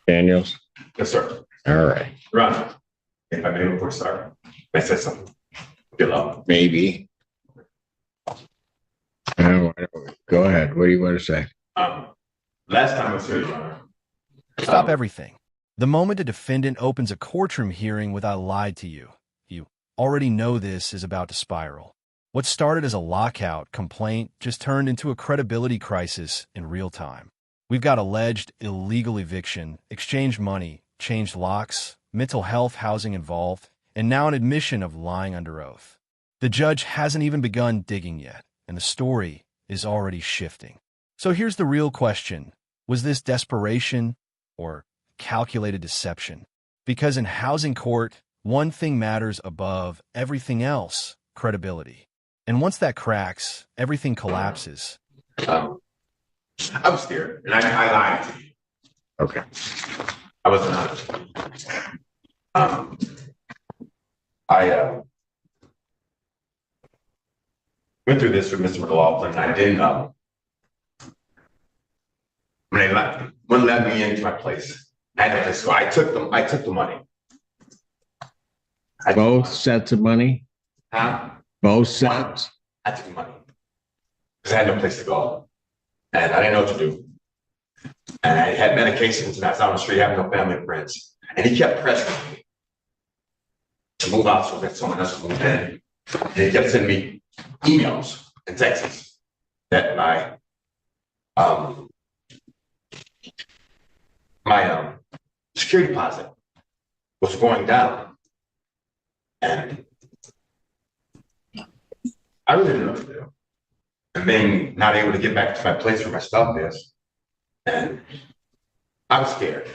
Daniels? Yes, sir. All right. Ron, if I may before start, I said something. Good luck. Maybe. Go ahead. What do you want to say? Last time I was here, Your Honor. Stop everything. The moment a defendant opens a courtroom hearing without lied to you, you already know this is about to spiral. What started as a lockout complaint just turned into a credibility crisis in real time. We've got alleged illegal eviction, exchanged money, changed locks, mental health housing involved, and now an admission of lying under oath. The judge hasn't even begun digging yet, and the story is already shifting. So here's the real question. Was this desperation or calculated deception? Because in housing court, one thing matters above everything else: credibility. And once that cracks, everything collapses. I was scared, and I lied to you. Okay. I wasn't honest. I went through this with Mr. McLaughlin. I didn't. When they wouldn't let me into my place, so I took them. I took the money. Both sets of money? Huh? Both sets? I took the money because I had no place to go, and I didn't know what to do. And I had medications, and I was out on the street having no family and friends. And he kept pressuring me to move out so that someone else would move in. And he kept sending me emails and texts that my security deposit was going down. And I really didn't know what to do. And being not able to get back to my place where my stuff is. And I was scared.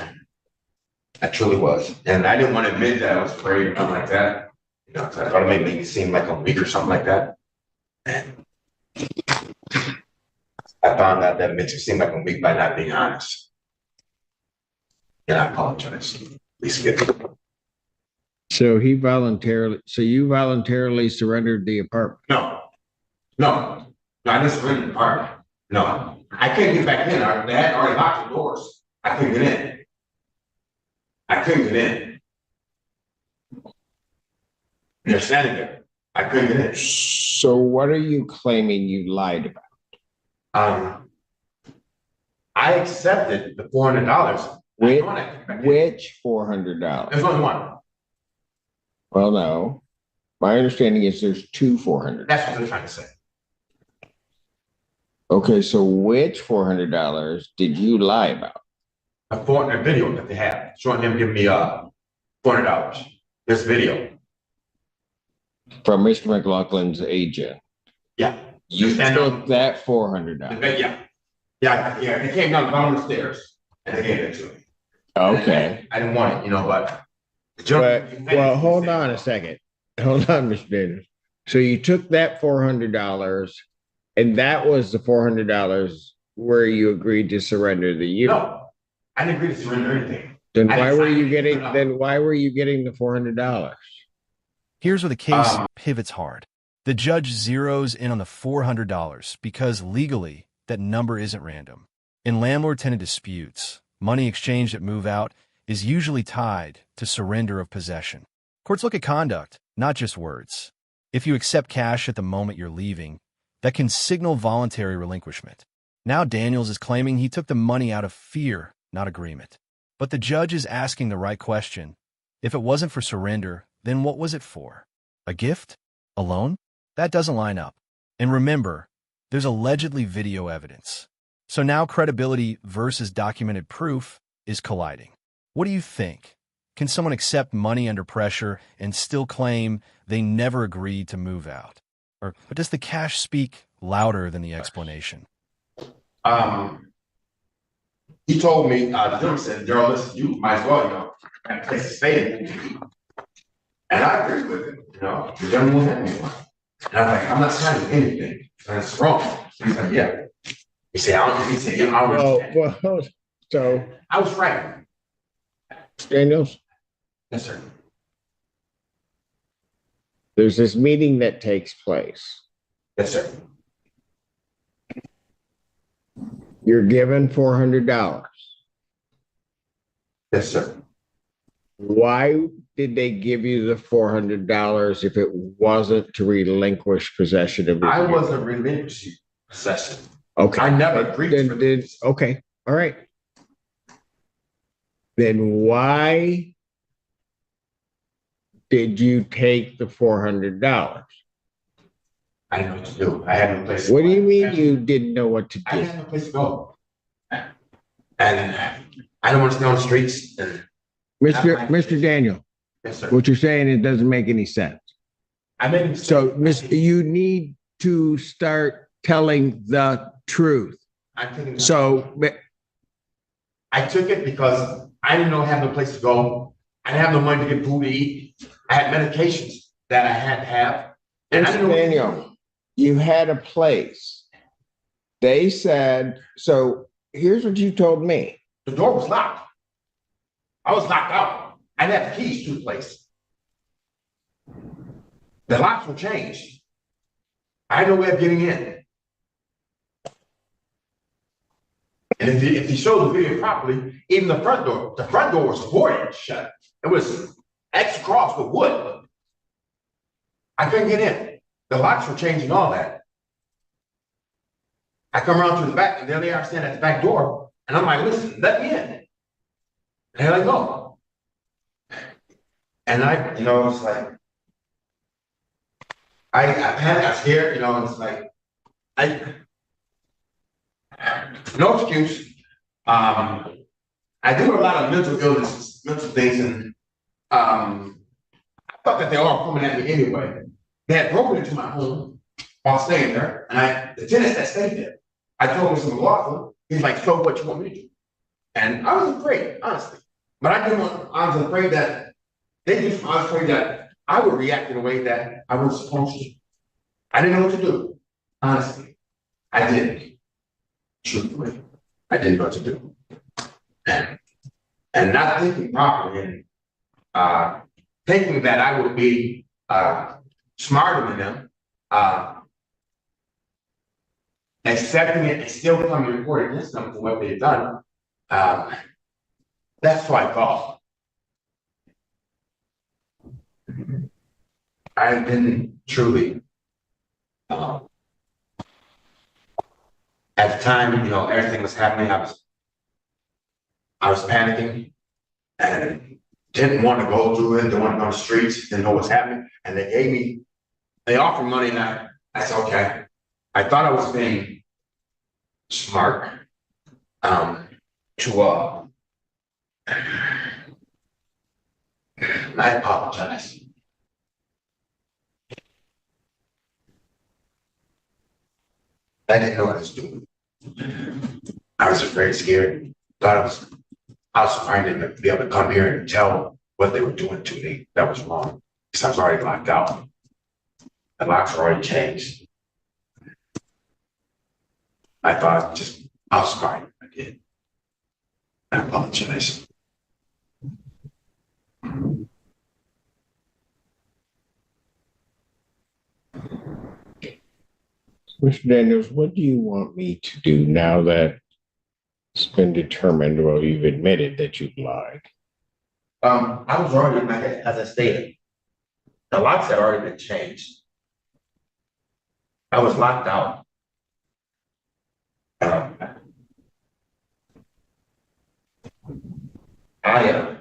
I truly was. And I didn't want to admit that I was afraid or something like that. You know, I thought it might make me seem like I'm weak or something like that. And I found out that it makes me seem like I'm weak by not being honest. And I apologize. Please forgive me. So you voluntarily surrendered the apartment? No, I didn't surrender the apartment. No, I couldn't get back in. They had already locked the doors. I couldn't get in. They're standing there. I couldn't get in. So what are you claiming you lied about? I accepted the $400. Which $400? There's only one. Well, no. My understanding is there's two $400. That's what they're trying to say. Okay, so which $400 did you lie about? A video that they have showing him giving me $400. This video from Mr. McLaughlin's agent. Yeah, you took that $400. Yeah. They came down the bottom of the stairs and they gave it to me. Okay. I didn't want it, but. Well, hold on a second. Hold on, Mr. Daniels. So you took that $400, and that was the $400 where you agreed to surrender the unit. No, I didn't agree to surrender anything. Then why were you getting the $400? Here's where the case pivots hard. The judge zeroes in on the $400 because legally that number isn't random. In landlord-tenant disputes, money exchanged at move-out is usually tied to surrender of possession. Courts look at conduct, not just words. If you accept cash at the moment you're leaving, that can signal voluntary relinquishment. Now Daniels is claiming he took the money out of fear, not agreement. But the judge is asking the right question. If it wasn't for surrender, then what was it for? A gift? A loan? That doesn't line up. And remember, there's allegedly video evidence. So now credibility versus documented proof is colliding. What do you think? Can someone accept money under pressure and still claim they never agreed to move out? Or does the cash speak louder than the explanation? He told me, the gentleman said, Daryl, listen, you might as well, have a place to stay in. And I agree with it, the gentleman won't have me one. And I'm like, I'm not signing anything. That's wrong. He's like, yeah. He said, I don't so I was frightened. Daniels? Yes, sir. There's this meeting that takes place. Yes, sir. You're given $400. Yes, sir. Why did they give you the $400 if it wasn't to relinquish possession of it? I wasn't relinquishing possession. Okay. I never agreed to then, okay. All right. Then why did you take the $400? I didn't know what to do. I had no place to What go. do you mean you didn't know what to I do? had no place to go. And I don't want to stay on the streets. And Mr. Daniel, yes, sir. what you're saying, it doesn't make any sense. I made So, Mr. You need to start telling the truth. So, I took it because I didn't have no place to go. I didn't have no money to get food to eat. I had medications that I had to have. And I didn't know Daniel, you had a place. They said, so here's what you told me. the door was locked. I was locked out. I didn't have the keys to the place. The locks were changed. I had no way of getting in. And if you show the video properly, even the front door was boarded shut. It was X across with wood. I couldn't get in. The locks were changing all that. I come around to the back, and there they are standing at the back door. And I'm like, listen, let me in. And they're like, no. And I, it's like, I panicked, I was scared, and it's like, no excuse. I do a lot of mental illnesses, mental things, and I thought that they were all coming at me anyway. They had broken into my home while staying there, and the tenants that stayed there, I told Mr. McLaughlin, he's like, so what you want me to do? And I was afraid, honestly. But I was afraid that I was afraid that I would react in a way that I wasn't supposed to. I didn't know what to do, honestly. I didn't. Truthfully, I didn't know what to do. And not thinking properly and thinking that I would be smarter than them, accepting it and still coming to report against them for what they've done. That's what I thought. I didn't truly. At the time, everything was happening. I was panicking and didn't want to go through it. Didn't want to go on the streets. Didn't know what's happening. And they offered money, and I said, okay. I thought I was being smart. I apologize. I didn't know what I was doing. I was afraid, scared. Thought I was trying to be able to come here and tell what they were doing to me. That was wrong. Because I was already locked out. The locks were already changed. I thought I was fine. I did. I apologize. Mr. Daniels, what do you want me to do now that it's been determined, well, you've admitted that you've lied? I was already, as I stated, the locks had already been changed. I was locked out. I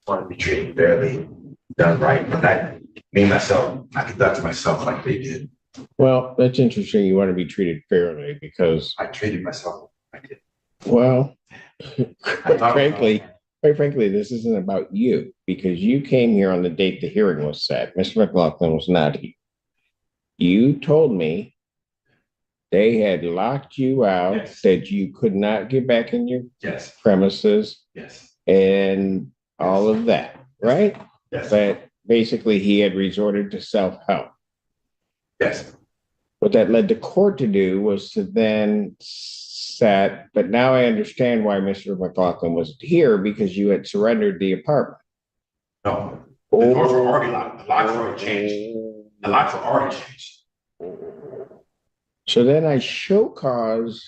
want to be treated fairly, done right, but I conducted myself like they did. Well, that's interesting. You want to be treated fairly because I treated myself like I did. Well, quite frankly, this isn't about you because you came here on the date the hearing was set. Mr. McLaughlin was not here. You told me they had locked you out, yes. That you could not get back in your yes. premises, yes, and all of that, right? Yes. That basically he had resorted to self-help. Yes. What that led the court to do was to then set, but now I understand why Mr. McLaughlin wasn't here because you had surrendered the apartment. No, the doors were already locked. The locks were already changed. The locks were already changed. So then I show cause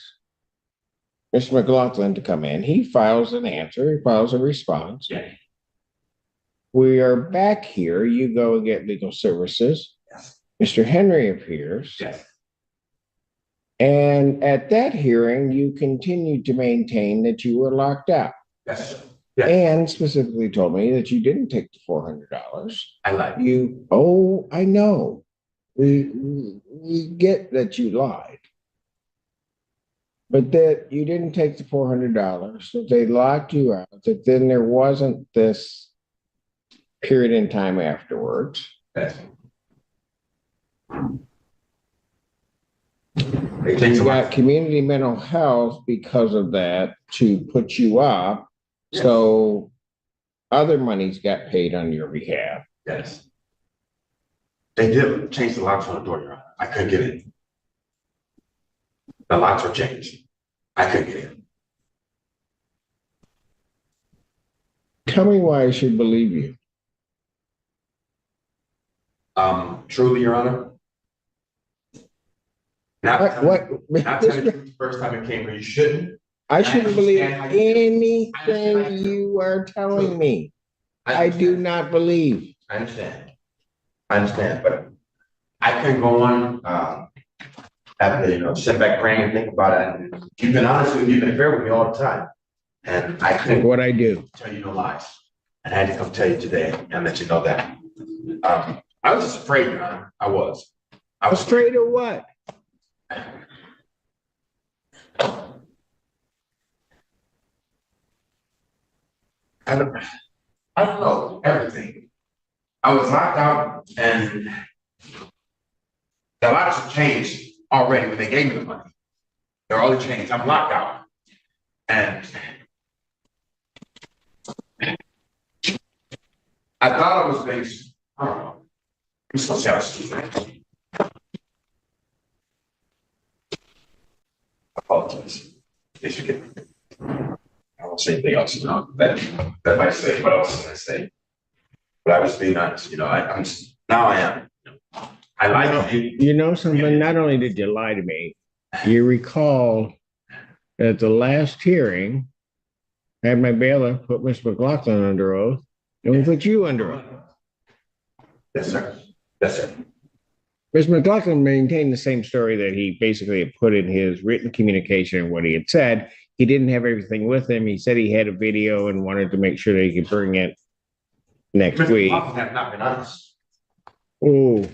Mr. McLaughlin to come in. He files an answer, he files a response. Yeah. We are back here. You go and get legal services. Yes. Mr. Henry appears. Yes. And at that hearing, you continued to maintain that you were locked out. Yes. Yes. And specifically told me that you didn't take the $400. I lied. I know. We get that you lied. But that you didn't take the $400, that they locked you out, that then there wasn't this period in time afterwards. Yes. You got community mental health because of that to put you up. Yes. So other monies got paid on your behalf. Yes. They did change the locks on the door, Your Honor. I couldn't get in. The locks were changed. I couldn't get in. Tell me why I should believe you. Truly, Your Honor. Not telling you the first time it came where you shouldn't. I shouldn't believe anything you are telling me. I do not believe. I understand, but I couldn't go on after sit back praying and think about it. And you've been honest with me, you've been fair with me all the time. And I couldn't what I do. Tell you no lies. And I had to come tell you today and let you know that. I was just afraid, Your Honor. I was afraid of what? I don't know, everything. I was locked out and the locks have changed already when they gave me the money. They're already changed. I'm locked out. And I thought I was based, I don't know. I'm so jealous. I apologize. If you get I won't say anything else, that might say what else can I say? But I was being honest, I'm just, now I am. I lied to you. You know something, not only did you lie to me, you recall at the last hearing, I had my bailiff put Mr. McLaughlin under oath, and we put you under oath. Yes, sir. Yes, sir. Mr. McLaughlin maintained the same story that he basically had put in his written communication and what he had said. He didn't have everything with him. He said he had a video and wanted to make sure that he could bring it next week. Mr. McLaughlin have not been honest. Oh.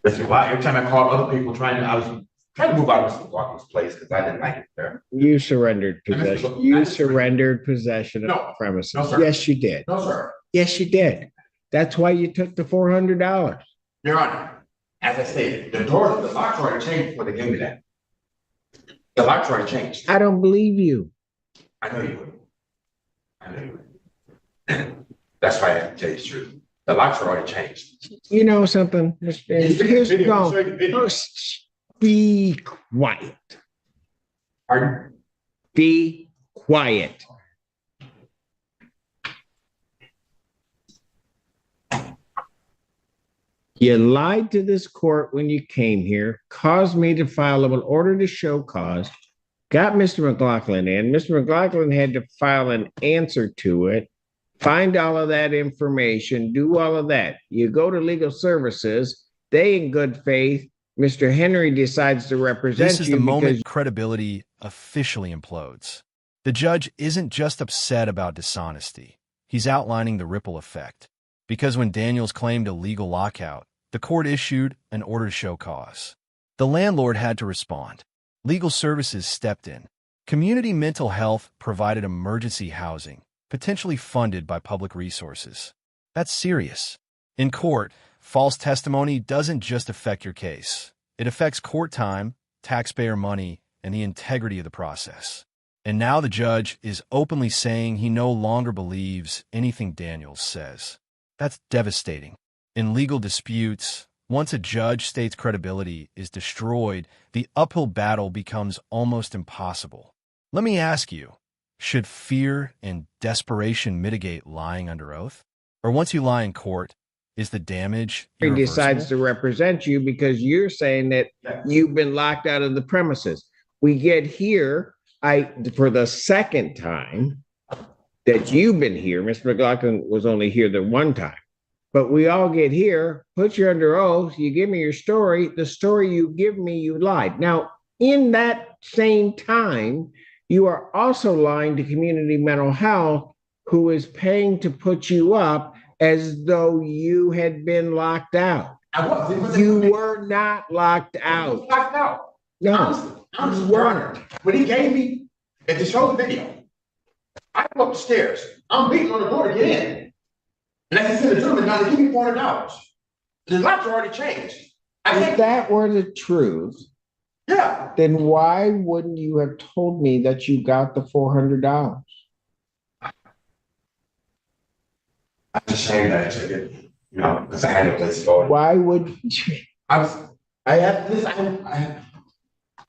Listen, every time I called other people I was trying to move out of Mr. McLaughlin's place because I didn't like it there. You surrendered possession. You surrendered possession of the premises. No, sir. Yes, you did. No, sir. Yes, you did. That's why you took the $400. Your Honor, as I stated, the locks already changed before they gave me that. The locks already changed. I don't believe you. I know you would. That's why I have to tell you the truth. The locks are already changed. You know something? Here's the go. Be quiet. Pardon? Be quiet. You lied to this court when you came here, caused me to file an order to show cause, got Mr. McLaughlin in. Mr. McLaughlin had to file an answer to it, find all of that information, do all of that. You go to legal services, they in good faith, Mr. Henry decides to represent you. This is the moment credibility officially implodes. The judge isn't just upset about dishonesty. He's outlining the ripple effect. Because when Daniels claimed a legal lockout, the court issued an order to show cause. The landlord had to respond. Legal services stepped in. Community mental health provided emergency housing, potentially funded by public resources. That's serious. In court, false testimony doesn't just affect your case. It affects court time, taxpayer money, and the integrity of the process. And now the judge is openly saying he no longer believes anything Daniels says. That's devastating. In legal disputes, once a judge states credibility is destroyed, the uphill battle becomes almost impossible. Let me ask you, Should fear and desperation mitigate lying under oath? Or once you lie in court, is the damage He irreversible? decides to represent you because you're saying that you've been locked out of the premises. We get here, for the second time that you've been here, Mr. McLaughlin was only here the one time, but we all get here, put you under oath, you give me your story, the story you give me, you lied. Now, in that same time, you are also lying to Community Mental Health, who is paying to put you up as though you had been locked out. You were not locked out. Locked out. No, Honestly, you weren't. when he gave me, and to show the video, I go up the stairs. I'm beating on the door to get in. And I said to the gentleman, now they give me $400. The locks are already changed. If that were the truth, yeah. then why wouldn't you have told me that you got the $400? I'm ashamed that I took it, because I had no place to go. Why would you? I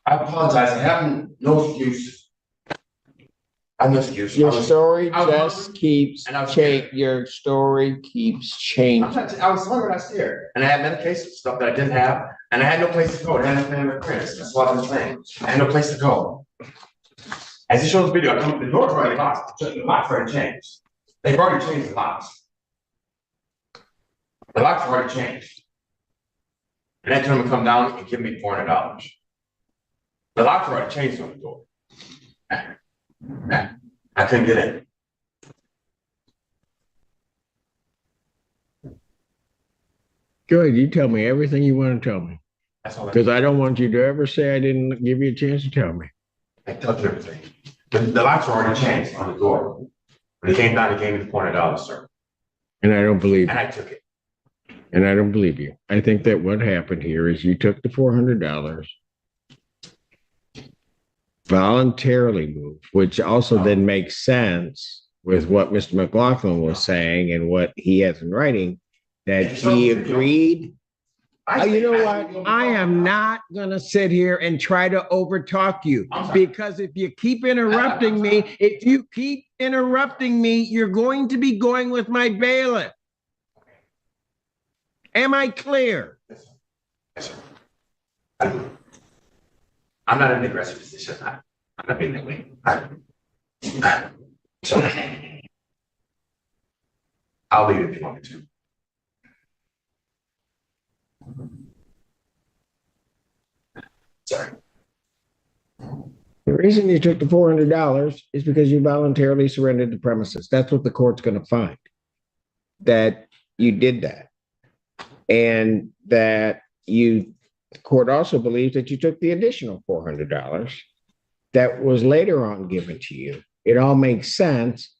apologize. I have no excuse. I have no excuse. Your story just keeps changing. Your story keeps changing. I was hungry when I was scared. And I had medication stuff that I didn't have. And I had no place to go. I had no family or friends. That's what I was saying. I had no place to go. As he shows the video, the door's already locked. The locks already changed. They've already changed the locks. The locks already changed. And that gentleman come down and give me $400. The locks already changed on the door. I couldn't get in. Go ahead, you tell me everything you want to tell me. That's all. Because I don't want you to ever say I didn't give you a chance to tell me. I told you everything. The locks were already changed on the door. When he came down, he gave me the $400, sir. And I don't believe And you. I took it. And I don't believe you. I think that what happened here is you took the $400, voluntarily moved, which also then makes sense with what Mr. McLaughlin was saying and what he has in writing, that he agreed. You know what? I am not going to sit here and try to overtalk you, because if you keep interrupting me, you're going to be going with my bailiff. Am I clear? Yes, sir. I'm not in an aggressive position. I'm not being that way. So I'll leave it if you want me to. Sorry. The reason you took the $400 is because you voluntarily surrendered the premises. That's what the court's going to find, that you did that. And that the court also believes that you took the additional $400 that was later on given to you. It all makes sense.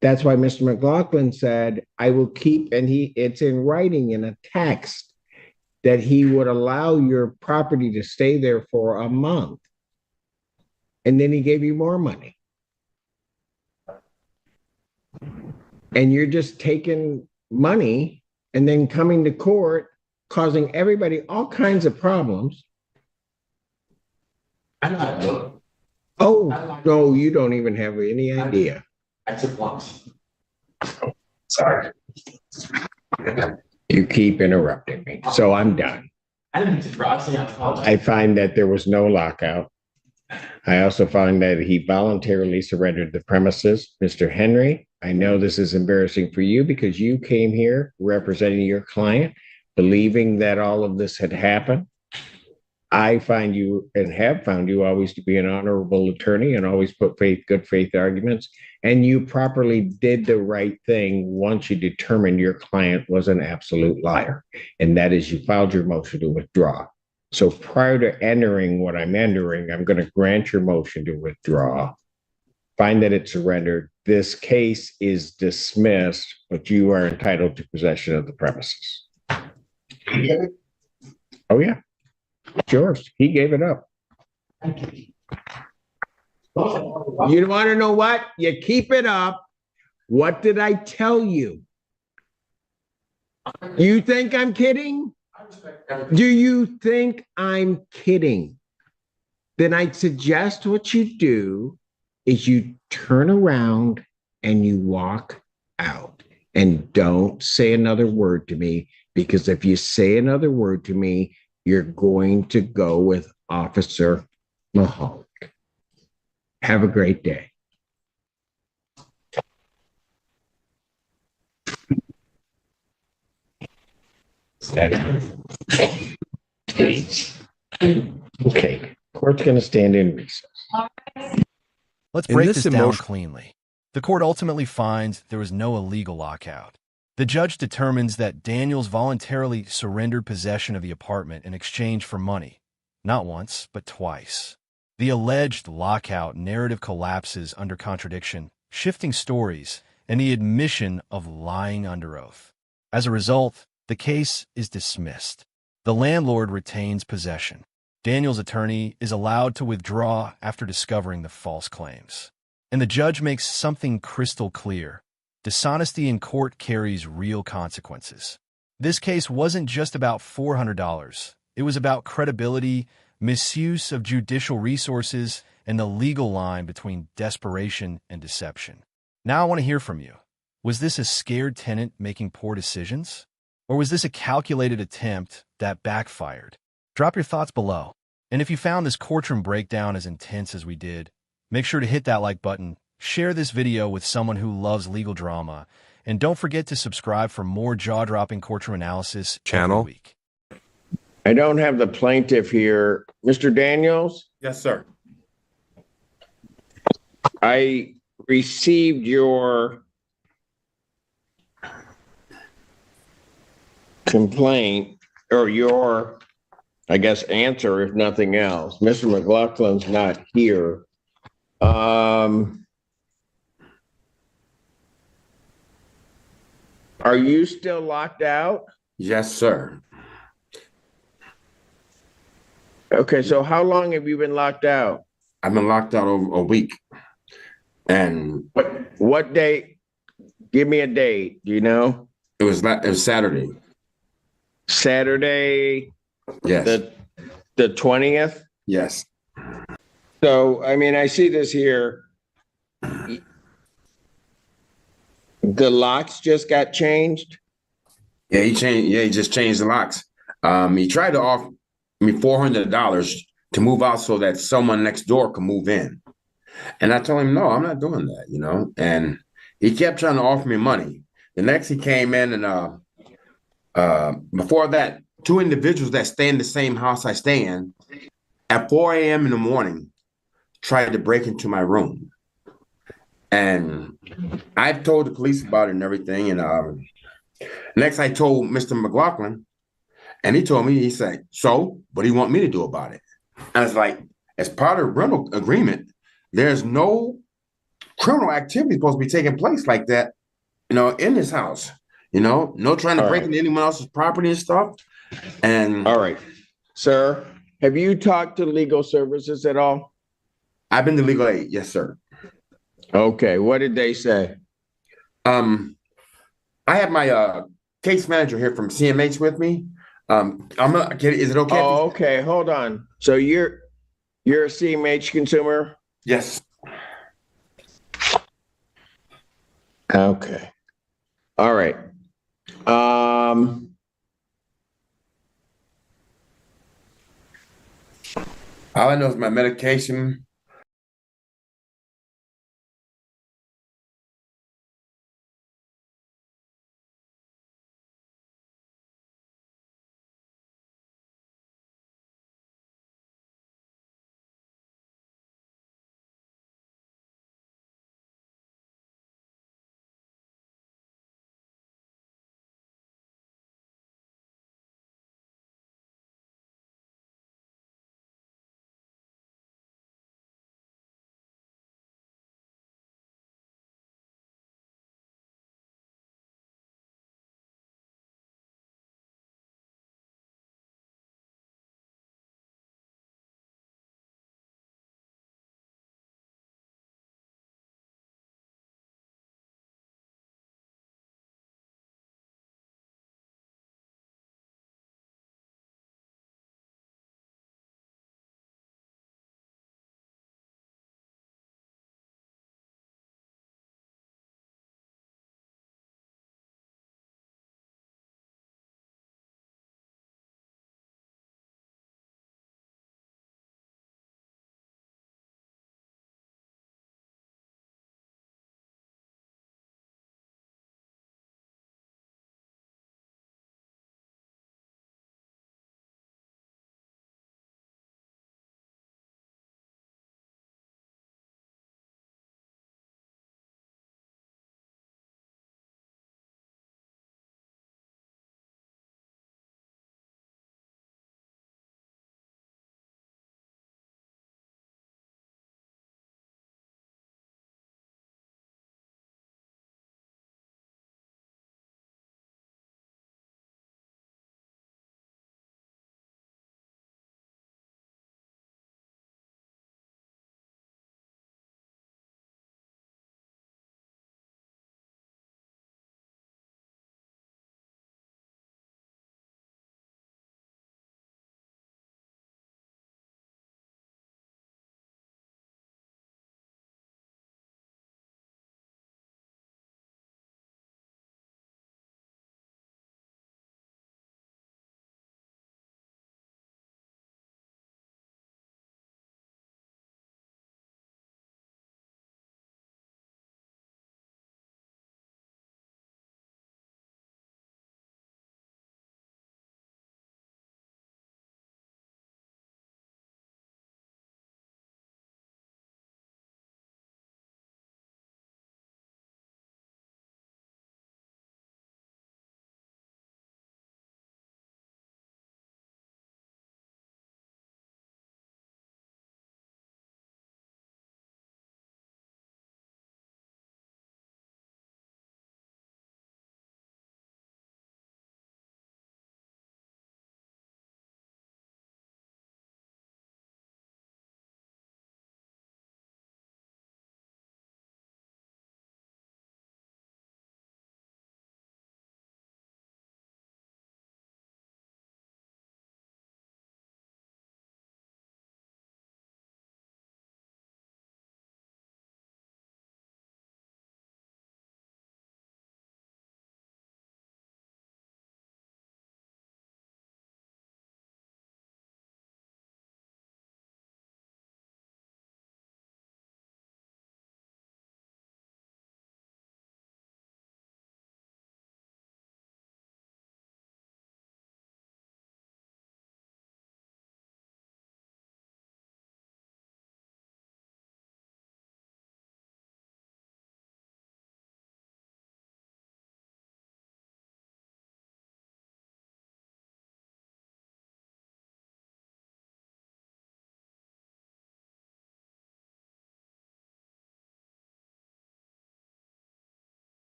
That's why Mr. McLaughlin said, I will keep, and it's in writing in a text, that he would allow your property to stay there for a month. And then he gave you more money. And you're just taking money and then coming to court, causing everybody all kinds of problems. I know how to do it. Oh, no, you don't even have any idea. I took once. Sorry. You keep interrupting me, so I'm done. I didn't mean to apologize. I find that there was no lockout. I also find that he voluntarily surrendered the premises. Mr. Henry, I know this is embarrassing for you because you came here representing your client, believing that all of this had happened. I find you and have found you always to be an honorable attorney and always put good faith arguments. And you properly did the right thing once you determined your client was an absolute liar. And that is, you filed your motion to withdraw. So prior to entering what I'm entering, I'm going to grant your motion to withdraw, find that it's surrendered. This case is dismissed, but you are entitled to possession of the premises. Oh, yeah. It's yours. He gave it up. You want to know what? You keep it up. What did I tell you? You think I'm kidding? Do you think I'm kidding? Then I'd suggest what you do is you turn around and you walk out and don't say another word to me, because if you say another word to me, you're going to go with Officer Mahalik. Have a great day. Okay, court's going to stand in recess. Let's break this down cleanly. The court ultimately finds there was no illegal lockout. The judge determines that Daniels voluntarily surrendered possession of the apartment in exchange for money, not once, but twice. The alleged lockout narrative collapses under contradiction, shifting stories, and the admission of lying under oath. As a result, the case is dismissed. The landlord retains possession. Daniel's attorney is allowed to withdraw after discovering the false claims. And the judge makes something crystal clear. Dishonesty in court carries real consequences. This case wasn't just about $400. It was about credibility, misuse of judicial resources, and the legal line between desperation and deception. Now I want to hear from you. Was this a scared tenant making poor decisions? Or was this a calculated attempt that backfired? Drop your thoughts below. And if you found this courtroom breakdown as intense as we did, make sure to hit that like button, share this video with someone who loves legal drama, and don't forget to subscribe for more jaw-dropping courtroom analysis every week. I don't have the plaintiff here. Mr. Daniels? Yes, sir. I received your complaint, or your, I guess, answer, if nothing else. Mr. McLaughlin's not here. Are you still locked out? Yes, sir. Okay, so how long have you been locked out? I've been locked out over a week. And what date? Give me a date. Do you know? it was Saturday. Saturday, Yes. the 20th? Yes. So, I mean, I see this here. The locks just got changed? Yeah, he just changed the locks. He tried to offer me $400 to move out so that someone next door could move in. And I told him, no, I'm not doing that, And he kept trying to offer me money. The next he came in and before that, two individuals that stay in the same house I stay in at 4 a.m. in the morning tried to break into my room. And I told the police about it and everything. And next I told Mr. McLaughlin, and he told me, he said, so what do you want me to do about it? And it's like, as part of the rental agreement, there's no criminal activity supposed to be taking place like that, in this house. No trying to break into anyone else's property and stuff. And all right, sir, have you talked to legal services at all? I've been to legal aid, yes, sir. Okay, what did they say? I have my case manager here from CMH with me. Is it okay? Oh, okay, hold on. So you're a CMH consumer? Yes. Okay. All right. All I know is my medication.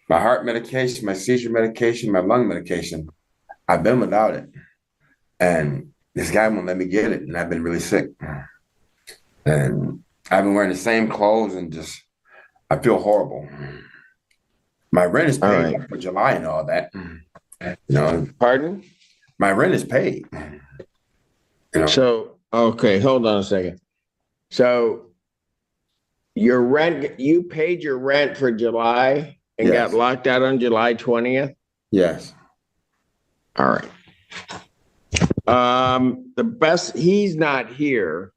My heart medication, my seizure medication, my lung medication. I've been without it. And this guy won't let me get it. And I've been really sick. And I've been wearing the same clothes and just, I feel horrible. My rent is All paid right. for July and all that. You know, Pardon? my rent is paid. You know, So, okay, hold on a second. So your rent, you paid your rent for July and Yes. got locked out on July 20th? yes. All right. He's not here.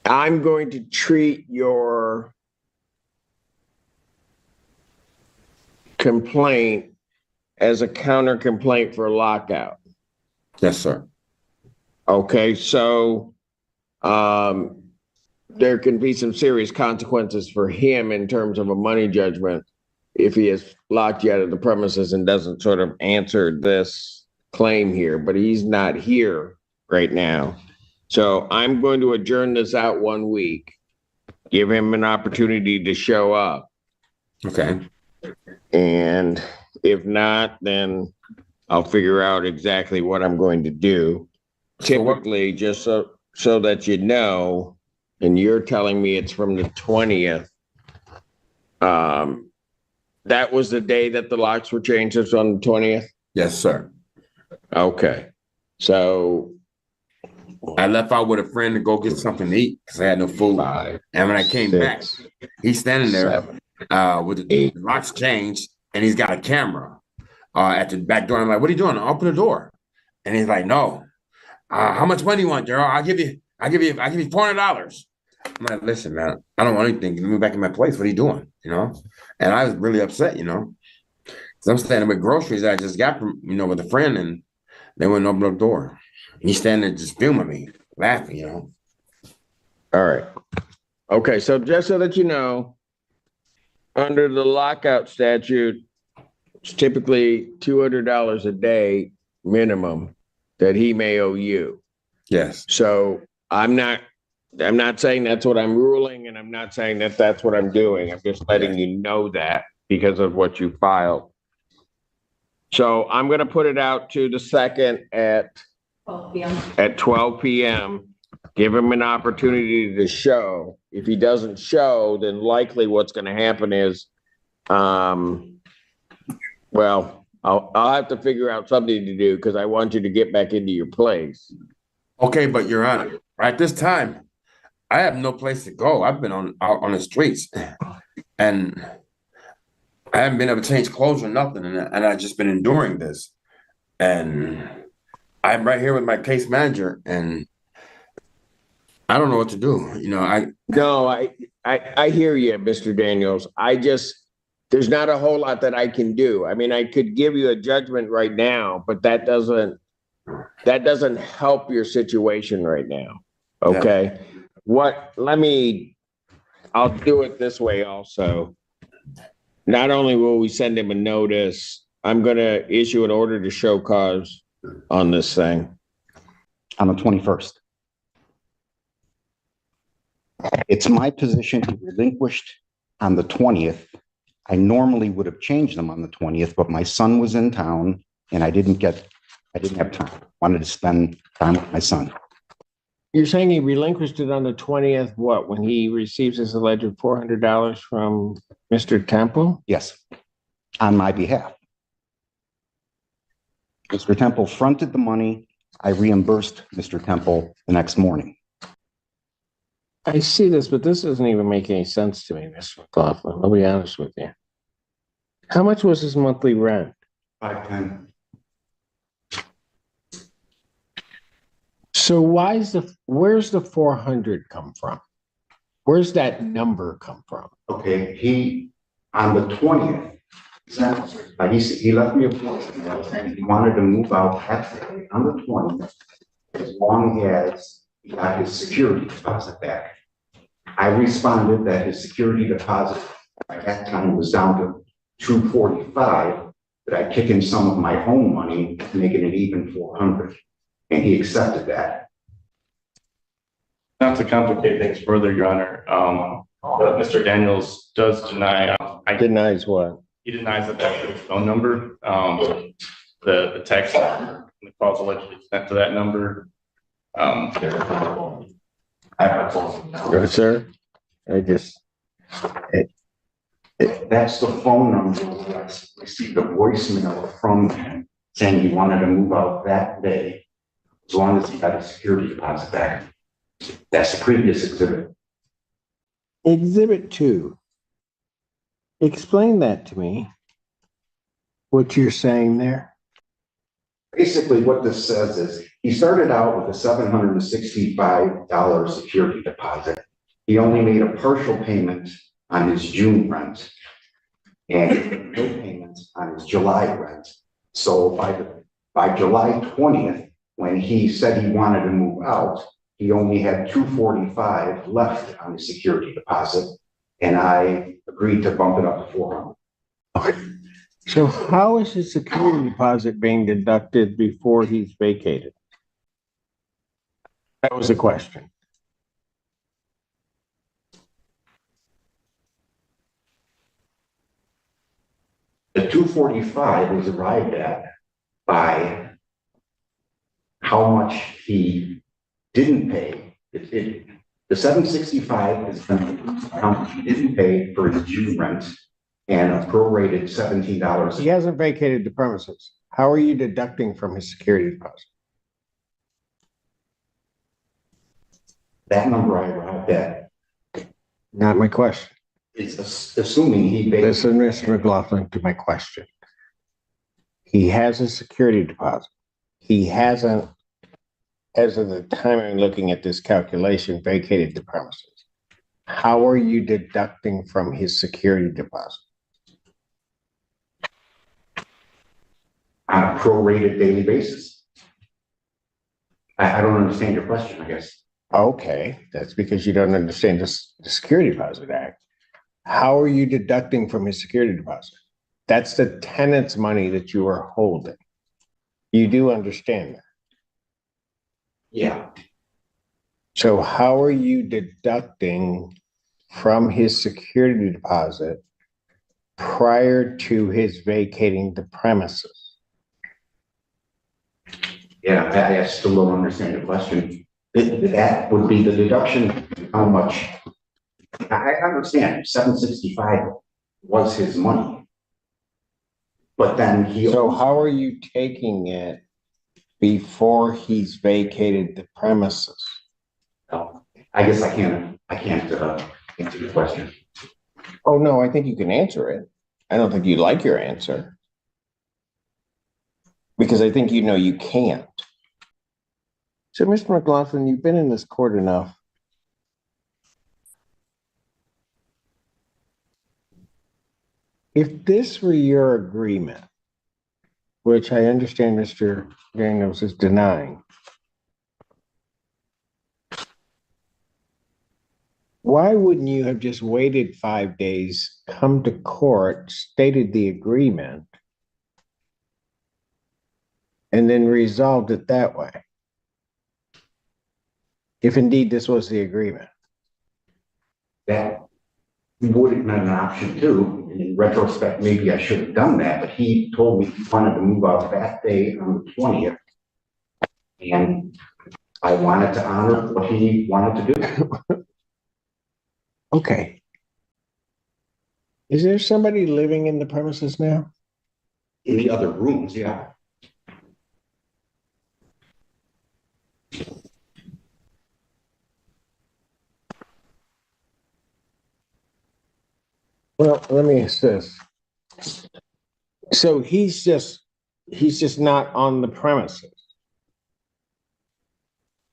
I'm going to treat your complaint as a counter complaint for lockout. Yes, sir. Okay, so there can be some serious consequences for him in terms of a money judgment if he has locked you out of the premises and doesn't sort of answer this claim here, but he's not here right now. So I'm going to adjourn this out 1 week, give him an opportunity to show up. Okay. And if not, then I'll figure out exactly what I'm going to do. Typically, just so that you know, and you're telling me it's from the 20th. That was the day that the locks were changed. It's on the 20th. Yes, sir. Okay. So I left out with a friend to go get something to eat because I had no food. 5, And when I came back, 6, he's standing there 7, with the 8. locks changed and he's got a camera at the back door. I'm like, what are you doing? Open the door. And he's like, no. How much money you want, Gerald? I'll give you $400. I'm like, listen, man, I don't want anything. Give me back in my place. What are you doing? You know? And I was really upset, you know. Because I'm standing with groceries that I just got from, with a friend, and they wouldn't open up the door. He's standing there just filming me, laughing, you know. All right. Okay, so just so that you know, under the lockout statute, it's typically $200 a day minimum that he may owe you. Yes. So I'm not saying that's what I'm ruling, and I'm not saying that that's what I'm doing. I'm just letting you know that because of what you filed. So I'm going to put it out to the 2nd at 12 p.m. Give him an opportunity to show. If he doesn't show, then likely what's going to happen is, I'll have to figure out something to do because I want you to get back into your place. Okay, but Your Honor, at this time, I have no place to go. I've been out on the streets, and I haven't been able to change clothes or nothing, and I've just been enduring this. And I'm right here with my case manager, and I don't know what to do. I hear you, Mr. Daniels. There's not a whole lot that I can do. I mean, I could give you a judgment right now, but that doesn't help your situation right now. Okay. Yeah. I'll do it this way also. Not only will we send him a notice, I'm going to issue an order to show cause on this thing. On the 21st. It's my position he relinquished on the 20th. I normally would have changed them on the 20th, but my son was in town and I didn't have time. I wanted to spend time with my son. You're saying he relinquished it on the 20th, when he receives his alleged $400 from Mr. Temple? Yes, on my behalf. Mr. Temple fronted the money. I reimbursed Mr. Temple the next morning. I see this, but this doesn't even make any sense to me, Mr. McLaughlin. I'll be honest with you. How much was his monthly rent? $510. So where's the 400 come from? Where's that number come from? Okay, he, on the 20th, he left me a voicemail saying he wanted to move out on the 20th as long as he got his security deposit back. I responded that his security deposit at that time was down to $245, that I'd kick in some of my own money, making it even $400. And he accepted that. Not to complicate things further, Your Honor, Mr. Daniels does deny, Denies what? he denies that that's his phone number. The text and the calls allegedly sent to that number. Good, sir. That's the phone number. I received a voicemail from him saying he wanted to move out that day, as long as he got a security deposit back. That's the previous exhibit. Exhibit 2. Explain that to me. What you're saying there. Basically, what this says is he started out with a $765 security deposit. He only made a partial payment on his June rent and no payments on his July rent. So by July 20th, when he said he wanted to move out, he only had $245 left on his security deposit, and I agreed to bump it up to $400. Okay. So how is his security deposit being deducted before he's vacated? That was the question. The $245 was arrived at by how much he didn't pay. The $765 is how much he didn't pay for his June rent and a prorated $17. He hasn't vacated the premises. How are you deducting from his security deposit? That number I arrived at Not my question. is assuming he vacated. Listen, Mr. McLaughlin, to my question. He has a security deposit. He hasn't, as of the time I'm looking at this calculation, vacated the premises. How are you deducting from his security deposit? On a prorated daily basis. I don't understand your question, I guess. Okay, that's because you don't understand the Security Deposit Act. How are you deducting from his security deposit? That's the tenant's money that you are holding. You do understand that. Yeah. So how are you deducting from his security deposit prior to his vacating the premises? Yeah, I still don't understand the question. That would be the deduction, how much? I understand, $765 was his money. But then So how are you taking it before he's vacated the premises? I guess I can't answer the question. Oh, no, I think you can answer it. I don't think you like your answer. Because I think you know you can't. So, Mr. McLaughlin, you've been in this court enough. If this were your agreement, which I understand Mr. Daniels is denying, why wouldn't you have just waited 5 days, come to court, stated the agreement, and then resolved it that way? If indeed this was the agreement. That would have been an option too. In retrospect, maybe I should have done that, but he told me he wanted to move out that day on the 20th. And I wanted to honor what he wanted to do. Okay. Is there somebody living in the premises now? In the other rooms, yeah. Well, let me ask this. So he's just not on the premises.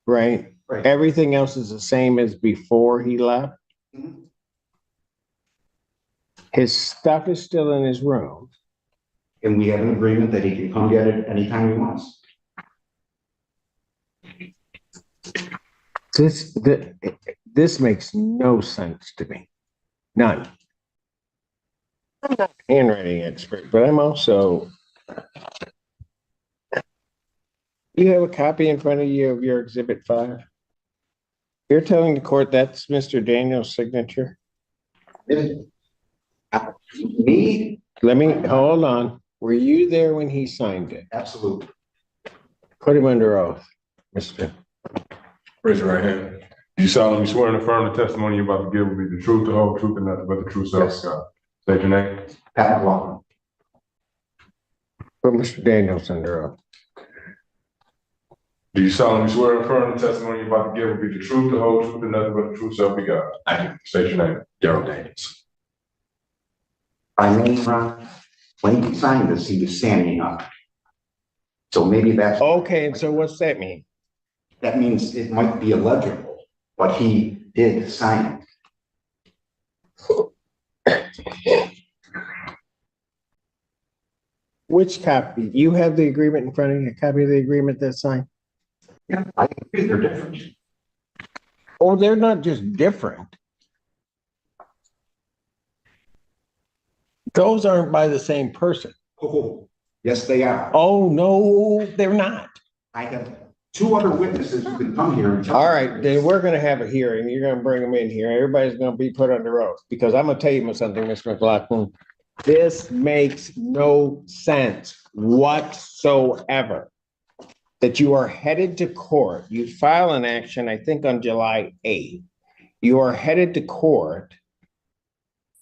Right? Right. Everything else is the same as before he left. Mhm. His stuff is still in his room. And we have an agreement that he can come get it anytime he wants. This makes no sense to me. None. I'm not a handwriting expert, but I'm also. You have a copy in front of you of your Exhibit 5? You're telling the court that's Mr. Daniels' signature? Me, Let me, hold on. Were you there when he signed it? absolutely. Put him under oath, Mr. Raise your right hand. Do you solemnly swear and affirm the testimony you're about to give will be the truth, the whole truth, and nothing but the truth, so help you God? State your name. Pat McLaughlin. Put Mr. Daniels under oath. Do you solemnly swear and affirm the testimony you're about to give will be the truth, the whole truth, and nothing but the truth, so help you God? I do. State your name. Daryl Daniels. I mean, when he signed this, he was standing up. So maybe that's, Okay, and so what's that mean? that means it might be illegible, but he did sign it. Which copy? You have the agreement in front of you, a copy of the agreement that's signed? Yeah, I agree they're different. Oh, they're not just different. Those aren't by the same person. Oh, yes, they are. Oh, no, they're not. I have two other witnesses who can come here and tell. All right, then we're gonna have a hearing. You're gonna bring them in here. Everybody's gonna be put under oath, because I'm gonna tell you something, Mr. McLaughlin. This makes no sense whatsoever. That you are headed to court. You file an action, I think on July 8th. You are headed to court.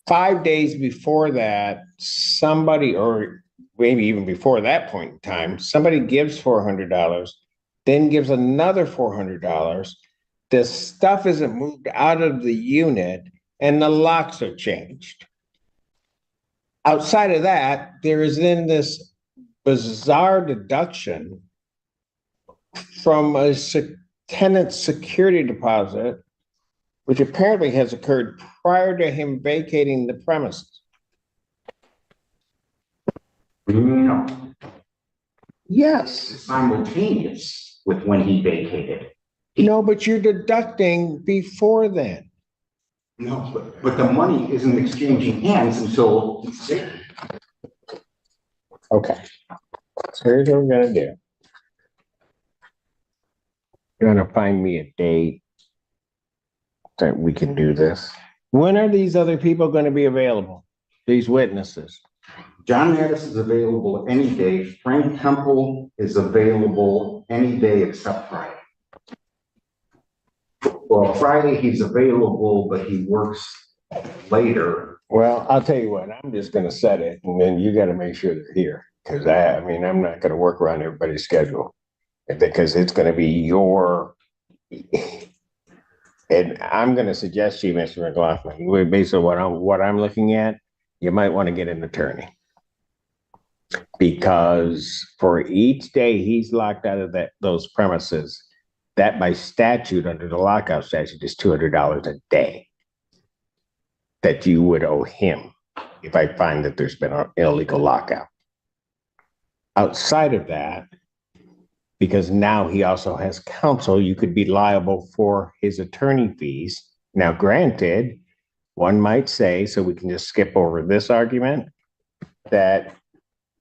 5 days before that, somebody, or maybe even before that point in time, somebody gives $400, then gives another $400. The stuff isn't moved out of the unit and the locks are changed. Outside of that, there is then this bizarre deduction from a tenant's security deposit, which apparently has occurred prior to him vacating the premises. No, Yes. it's simultaneous with when he vacated. No, but you're deducting before then. No, but the money isn't exchanging hands until he's vacated. Okay. So here's what we're gonna do. You're gonna find me a date that we can do this. When are these other people gonna be available? These witnesses? John Mattis is available any day. Frank Temple is available any day except Friday. Well, Friday he's available, but he works later. Well, I'll tell you what, I'm just gonna set it and then you gotta make sure they're here. Cause I mean, I'm not gonna work around everybody's schedule. Because it's gonna be your. And I'm gonna suggest to you, Mr. McLaughlin, based on what I'm looking at, you might want to get an attorney. Because for each day he's locked out of those premises, that by statute under the lockout statute is $200 a day that you would owe him if I find that there's been an illegal lockout. Outside of that, because now he also has counsel, you could be liable for his attorney fees. Now, granted, one might say, so we can just skip over this argument, that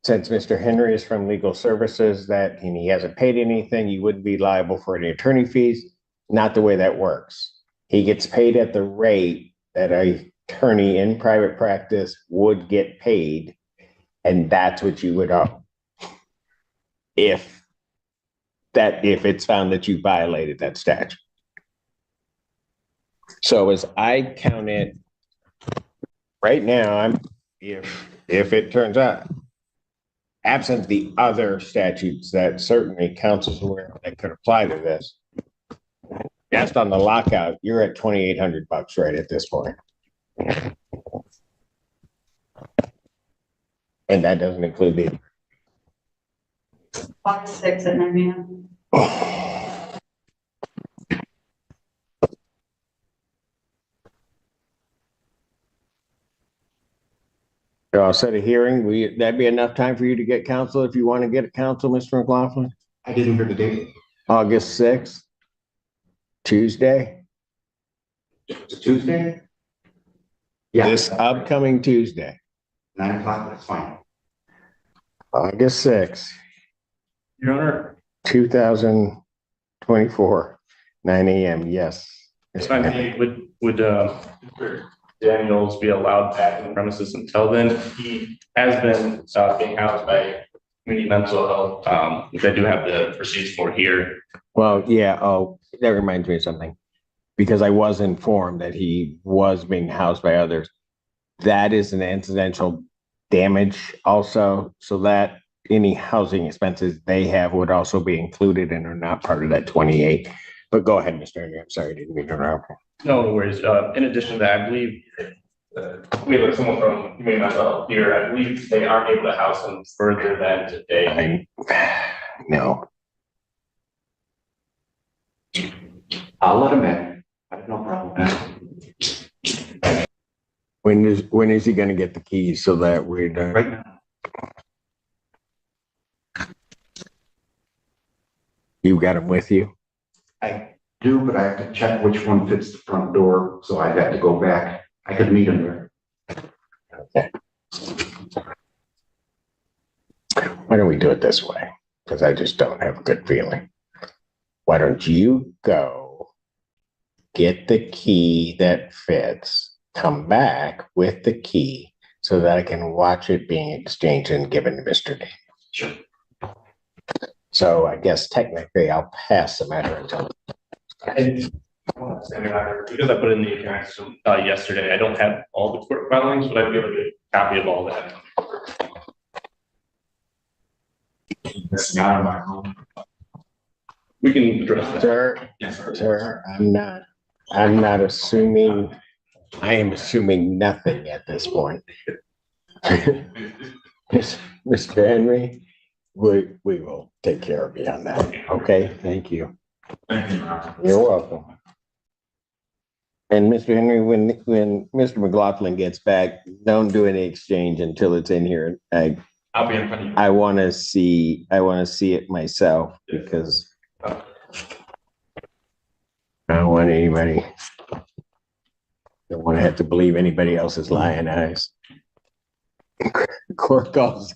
since Mr. Henry is from legal services, that and he hasn't paid anything, you wouldn't be liable for any attorney fees. Not the way that works. He gets paid at the rate that an attorney in private practice would get paid, and that's what you would owe. If it's found that you violated that statute. So as I count it, right now, if it turns out, absent the other statutes that certainly council's aware of that could apply to this, just on the lockout, you're at $2,800 right at this point. And that doesn't include the 6 at 9 a.m. I'll set a hearing. That'd be enough time for you to get counsel if you want to get a counsel, Mr. McLaughlin? I didn't hear the date. August 6th, Tuesday. It's a Tuesday? Yeah. This upcoming Tuesday, 9 o'clock, that's fine. August 6th, Your Honor, 2024, 9 a.m. Yes. if I may, would Daniels be allowed back in the premises until then. He has been being housed by community mental health, which I do have the receipts for here. Well, yeah, oh, that reminds me of something. Because I was informed that he was being housed by others. That is an incidental damage also, so that any housing expenses they have would also be included and are not part of that 28. But go ahead, Mr. Henry. I'm sorry, I didn't mean to interrupt. No worries. In addition to that, I believe we have someone from community mental health here. I believe they aren't able to house him further than today. No. I'll let him in. I have no problem. When is he gonna get the keys so that we're done? Right now. You got them with you? I do, but I have to check which one fits the front door, so I'd have to go back. I could meet him there. Okay. Why don't we do it this way? Because I just don't have a good feeling. Why don't you go get the key that fits, come back with the key so that I can watch it being exchanged and given to Mr. Daniels. Sure. So I guess technically I'll pass the matter until. Because I put in the account system yesterday, I don't have all the court filings, but I'd be able to get a copy of all that. That's not in my home. We can address that. Sir, Yes, sir. sir, I'm not assuming, I am assuming nothing at this point. Mr. Henry, we will take care of you on that. Okay, thank you. Thank you, Your Honor. You're welcome. And Mr. Henry, when Mr. McLaughlin gets back, don't do any exchange until it's in here. I'll be in front of you. I want to see it myself because I don't want anybody, don't want to have to believe anybody else's lying eyes. Court calls